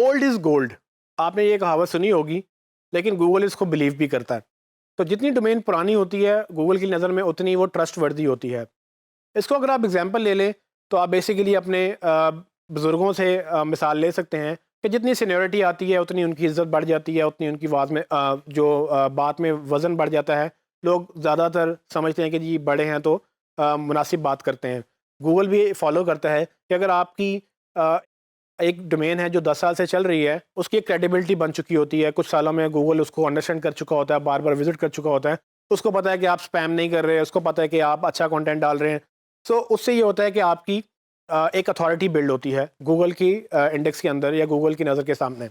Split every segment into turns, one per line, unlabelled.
Old is gold, आपने ये कहावत सुनी होगी, लेकिन गूगल इसको बिलीव भी करता है। तो जितनी डोमेन पुरानी होती है, गूगल की नज़र में उतनी वो ट्रस्टवर्दी होती है। इसको अगर आप एग्ज़ाम्पल ले लें, तो आप बेसिकली अपने बुज़ुर्गों से मिसाल ले सकते हैं कि जितनी सीनियरिटी आती है, उतनी उनकी इज़्ज़त बढ़ जाती है, उतनी उनकी आवाज़ में बात में वज़न बढ़ जाता है। लोग ज़्यादातर समझते हैं कि जी बड़े हैं तो मुनासिब बात करते हैं। गूगल भी फ़ॉलो करता है कि अगर आपकी अ, एक डोमेन है जो 10 साल से चल रही है, उसकी एक क्रेडिबिलिटी बन चुकी होती है। कुछ सालों में गूगल उसको अंडरस्टैंड कर चुका होता है, बार-बार विज़िट कर चुका होता है। उसको पता है कि आप स्पैम नहीं कर रहे, उसको पता है कि आप अच्छा कंटेंट डाल रहे हैं। सो उससे ये होता है कि आपकी एक अथॉरिटी बिल्ड होती है गूगल की इंडेक्स के अंदर या गूगल की नज़र के सामने।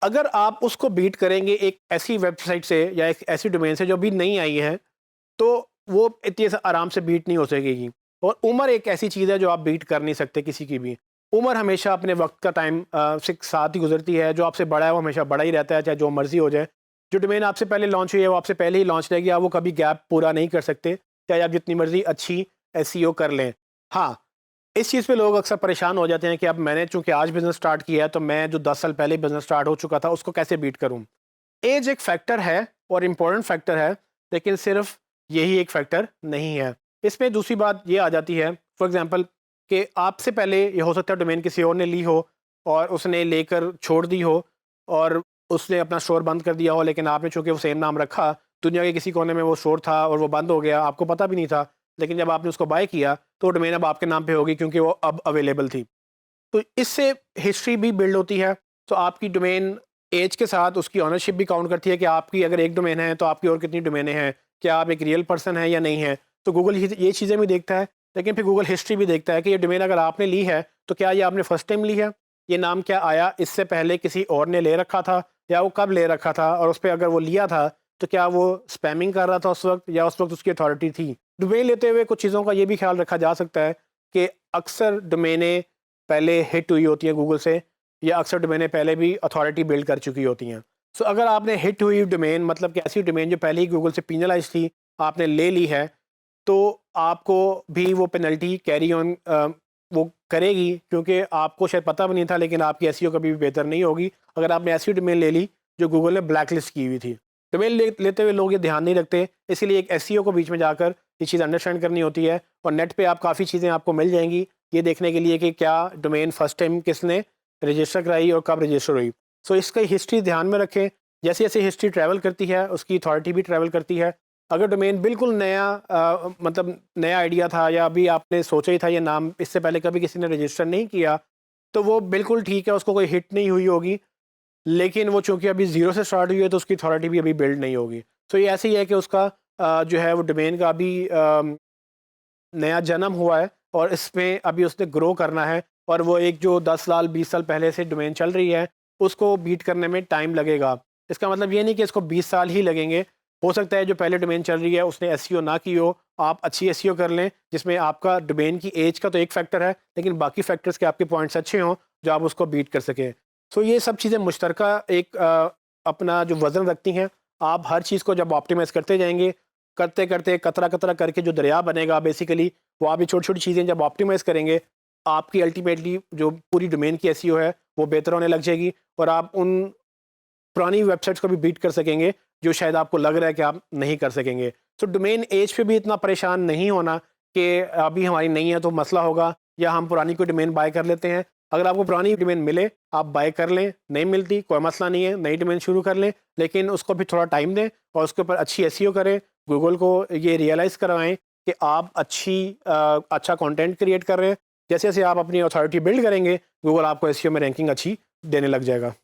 अगर आप उसको बीट करेंगे एक ऐसी वेबसाइट से या एक ऐसी डोमेन से जो अभी नई आई है, तो वो इतनी आराम से बीट नहीं हो सकेगी। और उम्र एक ऐसी चीज़ है जो आप बीट कर नहीं सकते किसी की भी। उम्र हमेशा अपने वक्त का टाइम से साथ ही गुजरती है। जो आपसे बड़ा है वो हमेशा बड़ा ही रहता है, चाहे जो मर्जी हो जाए। जो डोमेन आपसे पहले लॉन्च हुई है वो आपसे पहले ही लॉन्च रहेगी, आप वो कभी गैप पूरा नहीं कर सकते, चाहे आप जितनी मर्जी अच्छी एसईओ कर लें। हाँ, इस चीज़ पे लोग अक्सर परेशान हो जाते हैं कि अब मैंने चूंकि आज बिजनेस स्टार्ट किया है, तो मैं जो 10 साल पहले बिजनेस स्टार्ट हो चुका था उसको कैसे बीट करूँ। एज एक फैक्टर है और इम्पोर्टेंट फैक्टर है, लेकिन सिर्फ यही एक फैक्टर नहीं है। इसमें दूसरी बात ये आ जाती है, फॉर एग्जांपल, कि आपसे पहले ये हो सकता है डोमेन किसी और ने ली हो और उसने लेकर छोड़ दी हो और उसने अपना स्टोर बंद कर दिया हो, लेकिन आपने चूंकि वो सेम नाम रखा, दुनिया के किसी कोने में वो स्टोर था और वो बंद हो गया, आपको पता भी नहीं था। लेकिन जब आपने उसको बाय किया तो डोमेन अब आपके नाम पे होगी क्योंकि वो अब अवेलेबल थी। तो इससे हिस्ट्री भी बिल्ड होती है। तो आपकी डोमेन एज के साथ उसकी ओनरशिप भी काउंट करती है कि आपकी अगर एक डोमेन है तो आपकी और कितनी डोमेनें हैं, क्या आप एक रियल पर्सन है या नहीं है। तो गूगल ये चीज़ें भी देखता है, लेकिन फिर गूगल हिस्ट्री भी देखता है कि ये डोमेन अगर आपने ली है तो क्या ये आपने फर्स्ट टाइम ली है, ये नाम क्या आया, इससे पहले किसी और ने ले रखा था या वो कब ले रखा था, और उस पर अगर वो लिया था तो क्या वो स्पैमिंग कर रहा था उस वक्त या उस वक्त उसकी अथॉरिटी थी। डोमेन लेते हुए कुछ चीज़ों का ये भी ख्याल रखा जा सकता है कि अक्सर डोमेनें पहले हिट हुई होती हैं गूगल से, या अक्सर डोमेनें पहले भी अथॉरिटी बिल्ड कर चुकी होती हैं। सो अगर आपने हिट हुई डोमेन, मतलब कि ऐसी डोमेन जो पहले ही गूगल से पेनलाइज थी, आपने ले ली है, तो आपको भी वो पेनल्टी कैरी ऑन वो करेगी, क्योंकि आपको शायद पता भी नहीं था, लेकिन आपकी एसईओ कभी भी बेहतर नहीं होगी अगर आपने ऐसी डोमेन ले ली जो गूगल ने ब्लैक लिस्ट की हुई थी। डोमेन लेते हुए लोग ये ध्यान नहीं रखते, इसीलिए एक एसईओ को बीच में जाकर ये चीज़ अंडरस्टैंड करनी होती है। और नेट पे आप काफ़ी चीज़ें आपको मिल जाएंगी ये देखने के लिए कि क्या डोमेन फर्स्ट टाइम किसने रजिस्टर कराई और कब रजिस्टर हुई। सो इसका हिस्ट्री ध्यान में रखें। जैसे जैसे हिस्ट्री ट्रैवल करती है उसकी अथॉरिटी भी ट्रैवल करती है। अगर डोमेन बिल्कुल नया मतलब नया आइडिया था या अभी आपने सोचा ही था ये नाम, इससे पहले कभी किसी ने रजिस्टर नहीं किया, तो वो बिल्कुल ठीक है, उसको कोई हिट नहीं हुई होगी। लेकिन वो चूंकि अभी ज़ीरो से स्टार्ट हुई है तो उसकी अथॉरिटी भी अभी बिल्ड नहीं होगी। तो ये ऐसे ही है कि उसका जो है वो डोमेन का अभी नया जन्म हुआ है और इसमें अभी उसने ग्रो करना है, और वो एक जो 10 साल 20 साल पहले से डोमेन चल रही है उसको बीट करने में टाइम लगेगा। इसका मतलब ये नहीं कि इसको 20 साल ही लगेंगे। हो सकता है जो पहले डोमेन चल रही है उसने एसईओ ना की हो, आप अच्छी एसईओ कर लें जिसमें आपका डोमेन की एज का तो एक फैक्टर है, लेकिन बाकी फैक्टर्स के आपके पॉइंट्स अच्छे हों जो आप उसको बीट कर सकें। सो ये सब चीज़ें मुश्तरका एक अपना जो वज़न रखती हैं। आप हर चीज़ को जब ऑप्टिमाइज़ करते जाएंगे, करते करते कतरा कतरा करके जो दरिया बनेगा बेसिकली, वो आप ये छोटी छोटी चीज़ें जब ऑप्टिमाइज़ करेंगे, आपकी अल्टीमेटली जो पूरी डोमेन की एसईओ है वो बेहतर होने लग जाएगी, और आप उन पुरानी वेबसाइट्स को भी बीट कर सकेंगे जो शायद आपको लग रहा है कि आप नहीं कर सकेंगे। तो डोमेन एज पे भी इतना परेशान नहीं होना कि अभी हमारी नहीं है तो मसला होगा, या हम पुरानी कोई डोमेन बाय कर लेते हैं। अगर आपको पुरानी डोमेन मिले आप बाय कर लें, नहीं मिलती कोई मसला नहीं है, नई डोमेन शुरू कर लें, लेकिन उसको भी थोड़ा टाइम दें और उसके ऊपर अच्छी एसईओ करें। गूगल को ये रियलाइज़ करवाएं कि आप अच्छा कंटेंट क्रिएट कर रहे हैं। जैसे जैसे आप अपनी अथॉरिटी बिल्ड करेंगे, गूगल आपको एसईओ में रैंकिंग अच्छी देने लग जाएगा।